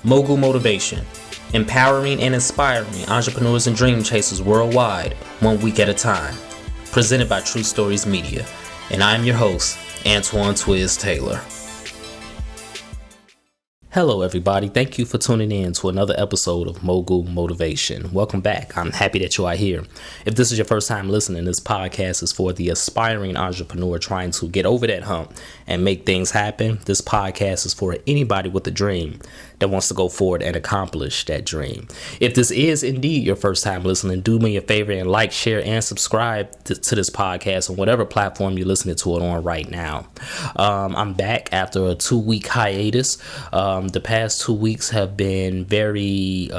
Mogul Motivation, empowering and inspiring entrepreneurs and dream chasers worldwide, 1 week at a time. Presented by True Stories Media, and I am your host, Antoine Twiz Taylor. Hello everybody, thank you for tuning in to another episode of Mogul Motivation. Welcome back. I'm happy that you are here. If this is your first time listening, this podcast is for the aspiring entrepreneur trying to get over that hump and make things happen. This podcast is for anybody with a dream that wants to go forward and accomplish that dream. If this is indeed your first time listening, do me a favor and like, share, and subscribe to this podcast on whatever platform you're listening to it on right now. I'm back after a 2-week hiatus. The past 2 weeks have been very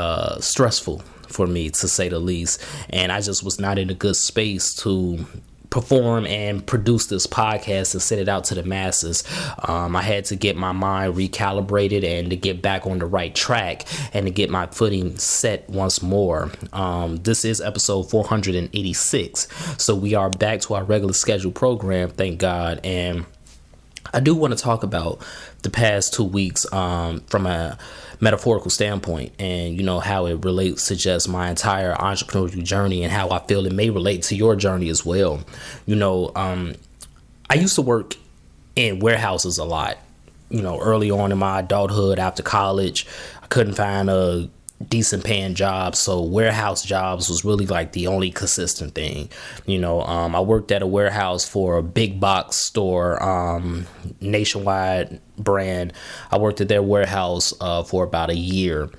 stressful for me, to say the least, and I just was not in a good space to perform and produce this podcast and send it out to the masses. I had to get my mind recalibrated and to get back on the right track and to get my footing set once more. This is episode 486, so we are back to our regular scheduled program, thank God. And I do want to talk about the past 2 weeks from a metaphorical standpoint, and how it relates to just my entire entrepreneurial journey and how I feel it may relate to your journey as well. I used to work in warehouses a lot, early on in my adulthood. After college, I couldn't find a decent paying job, so warehouse jobs was really like the only consistent thing. I worked at a warehouse for a big box store, nationwide brand. I worked at their warehouse for about a year,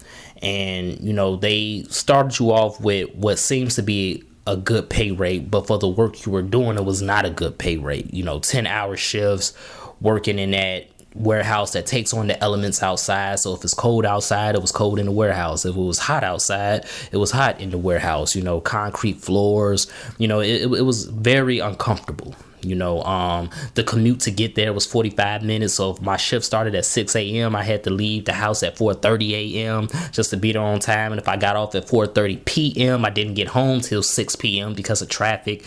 and they started you off with what seems to be a good pay rate, but for the work you were doing, it was not a good pay rate. 10-hour shifts, working in that warehouse that takes on the elements outside. So if it's cold outside, it was cold in the warehouse. If it was hot outside, it was hot in the warehouse. Concrete floors. It was very uncomfortable. The commute to get there was 45 minutes. So if my shift started at 6 a.m., I had to leave the house at 4:30 a.m. just to be there on time. And if I got off at 4:30 p.m., I didn't get home till 6 p.m. because of traffic.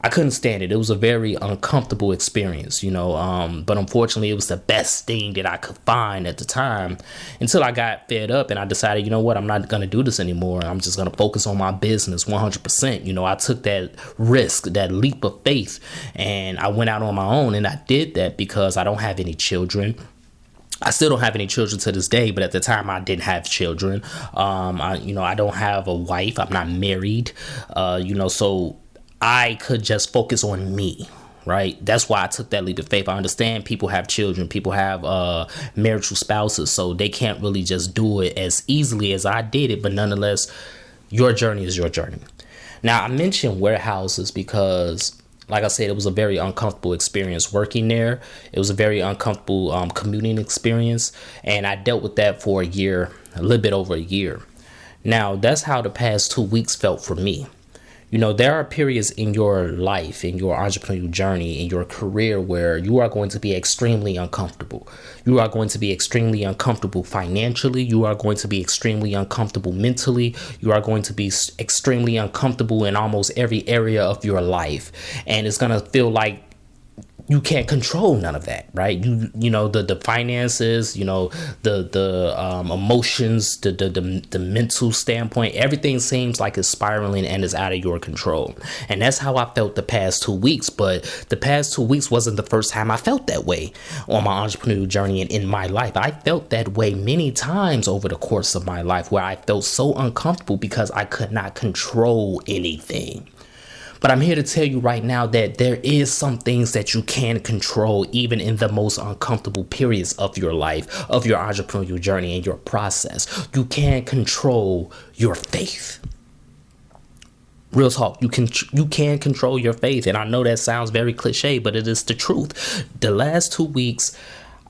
I couldn't stand it. It was a very uncomfortable experience, but unfortunately it was the best thing that I could find at the time, until I got fed up and I decided, I'm not going to do this anymore. I'm just going to focus on my business 100%. I took that risk, that leap of faith, and I went out on my own, and I did that because I don't have any children. I still don't have any children to this day, but at the time I didn't have children. I don't have a wife. I'm not married, so I could just focus on me, right? That's why I took that leap of faith. I understand people have children, people have marital spouses, so they can't really just do it as easily as I did it. But nonetheless, your journey is your journey. Now, I mentioned warehouses because, like I said, it was a very uncomfortable experience working there. It was a very uncomfortable commuting experience, and I dealt with that for a little bit over a year. Now, that's how the past 2 weeks felt for me. There are periods in your life, in your entrepreneurial journey, in your career, where you are going to be extremely uncomfortable. You are going to be extremely uncomfortable financially. You are going to be extremely uncomfortable mentally. You are going to be extremely uncomfortable in almost every area of your life. And it's going to feel like you can't control none of that, right? The finances, the emotions, the mental standpoint, everything seems like it's spiraling and is out of your control. And that's how I felt the past 2 weeks. But the past 2 weeks wasn't the first time I felt that way on my entrepreneurial journey and in my life. I felt that way many times over the course of my life, where I felt so uncomfortable because I could not control anything. But I'm here to tell you right now that there is some things that you can control, even in the most uncomfortable periods of your life, of your entrepreneurial journey and your process. You can control your faith. Real talk, you can control your faith. And I know that sounds very cliche, but it is the truth. The last 2 weeks,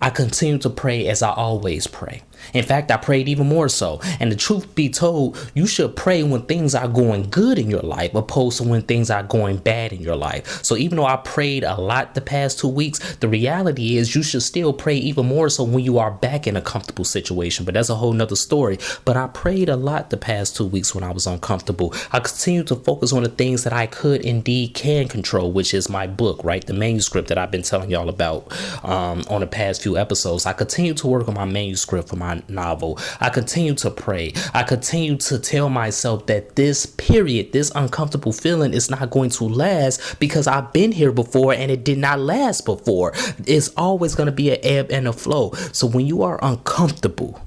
I continue to pray as I always pray. In fact, I prayed even more so. And the truth be told, you should pray when things are going good in your life, opposed to when things are going bad in your life. So even though I prayed a lot the past 2 weeks, the reality is you should still pray even more so when you are back in a comfortable situation. But that's a whole nother story. But I prayed a lot the past 2 weeks when I was uncomfortable. I continue to focus on the things that I could indeed can control, which is my book, right? The manuscript that I've been telling y'all about on the past few episodes. I continue to work on my manuscript for my my novel. I continue to pray. I continue to tell myself that this period, this uncomfortable feeling is not going to last because I've been here before and it did not last before. It's always going to be an ebb and a flow. So when you are uncomfortable,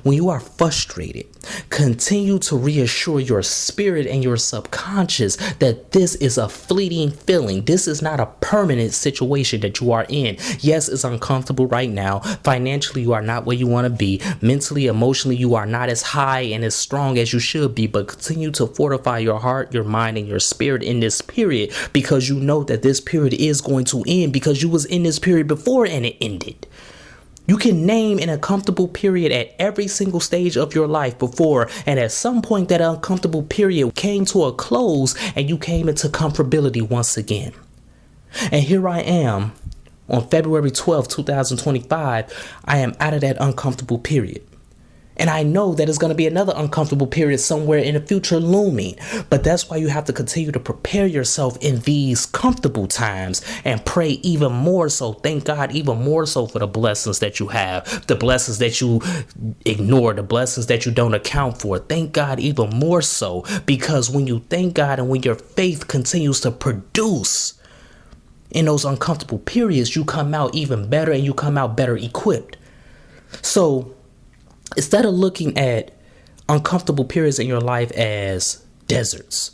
when you are frustrated, continue to reassure your spirit and your subconscious that this is a fleeting feeling. This is not a permanent situation that you are in. Yes, it's uncomfortable right now. Financially, you are not where you want to be. Mentally, emotionally, you are not as high and as strong as you should be. But continue to fortify your heart, your mind, and your spirit in this period, because you know that this period is going to end, because you was in this period before and it ended. You can name an uncomfortable period at every single stage of your life before, and at some point that uncomfortable period came to a close and you came into comfortability once again. And here I am on February 12th, 2025. I am out of that uncomfortable period. And I know that it's going to be another uncomfortable period somewhere in the future looming. But that's why you have to continue to prepare yourself in these comfortable times and pray even more so. Thank God even more so for the blessings that you have, the blessings that you ignore, the blessings that you don't account for. Thank God even more so, because when you thank God and when your faith continues to produce in those uncomfortable periods, you come out even better and you come out better equipped. So instead of looking at uncomfortable periods in your life as deserts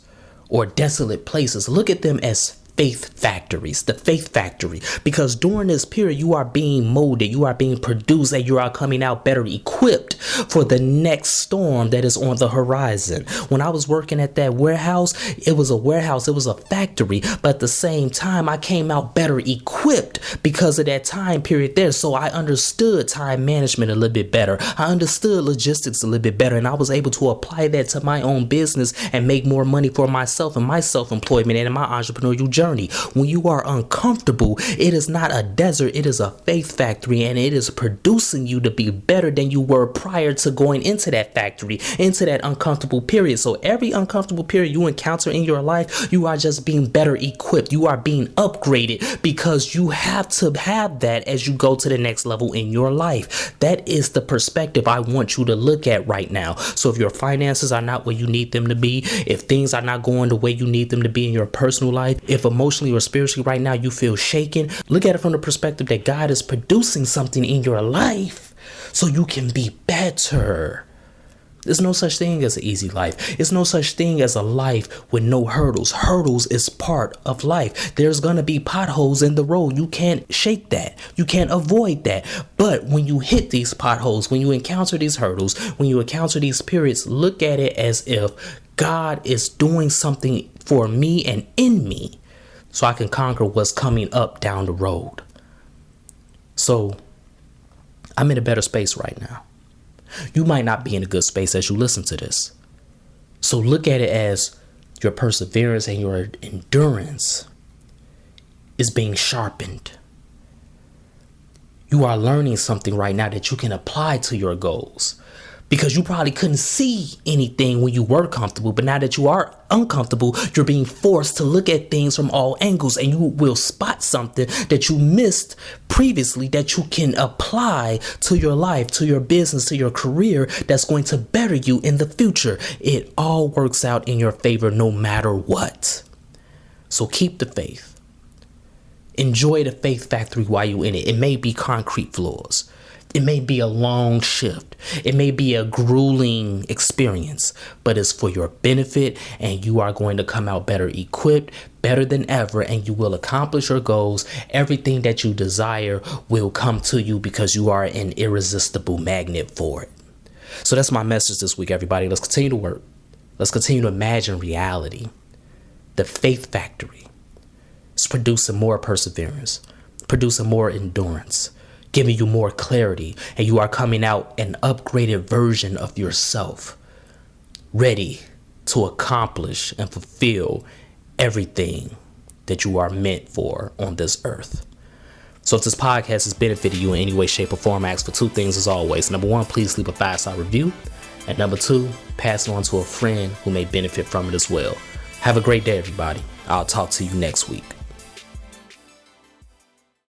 or desolate places, look at them as faith factories, the faith factory, because during this period you are being molded, you are being produced, and you are coming out better equipped for the next storm that is on the horizon. When I was working at that warehouse, it was a factory, but at the same time I came out better equipped because of that time period there. So I understood time management a little bit better. I understood logistics a little bit better, and I was able to apply that to my own business and make more money for myself and my self-employment and in my entrepreneurial journey. When you are uncomfortable, it is not a desert, it is a faith factory, and it is producing you to be better than you were prior to going into that factory, into that uncomfortable period. So every uncomfortable period you encounter in your life, you are just being better equipped. You are being upgraded, because you have to have that as you go to the next level in your life. That is the perspective I want you to look at right now. So if your finances are not where you need them to be, if things are not going the way you need them to be in your personal life, if emotionally or spiritually right now you feel shaken, look at it from the perspective that God is producing something in your life so you can be better. There's no such thing as an easy life. There's no such thing as a life with no hurdles. Hurdles is part of life. There's going to be potholes in the road. You can't shake that. You can't avoid that. But when you hit these potholes, when you encounter these hurdles, when you encounter these periods, look at it as if God is doing something for me and in me, so I can conquer what's coming up down the road. So I'm in a better space right now. You might not be in a good space as you listen to this. So look at it as your perseverance and your endurance is being sharpened. You are learning something right now that you can apply to your goals, because you probably couldn't see anything when you were comfortable. But now that you are uncomfortable, you're being forced to look at things from all angles, and you will spot something that you missed previously that you can apply to your life, to your business, to your career, that's going to better you in the future. It all works out in your favor no matter what. So keep the faith. Enjoy the faith factory while you're in it. It may be concrete floors. It may be a long shift. It may be a grueling experience, but it's for your benefit, and you are going to come out better equipped, better than ever, and you will accomplish your goals. Everything that you desire will come to you because you are an irresistible magnet for it. So that's my message this week, everybody. Let's continue to work. Let's continue to imagine reality. The faith factory is producing more perseverance, producing more endurance, giving you more clarity, and you are coming out an upgraded version of yourself, ready to accomplish and fulfill everything that you are meant for on this earth. So if this podcast has benefited you in any way, shape, or form, I ask for two things as always. Number one, please leave a 5-star review. And number two, pass it on to a friend who may benefit from it as well. Have a great day, everybody. I'll talk to you next week.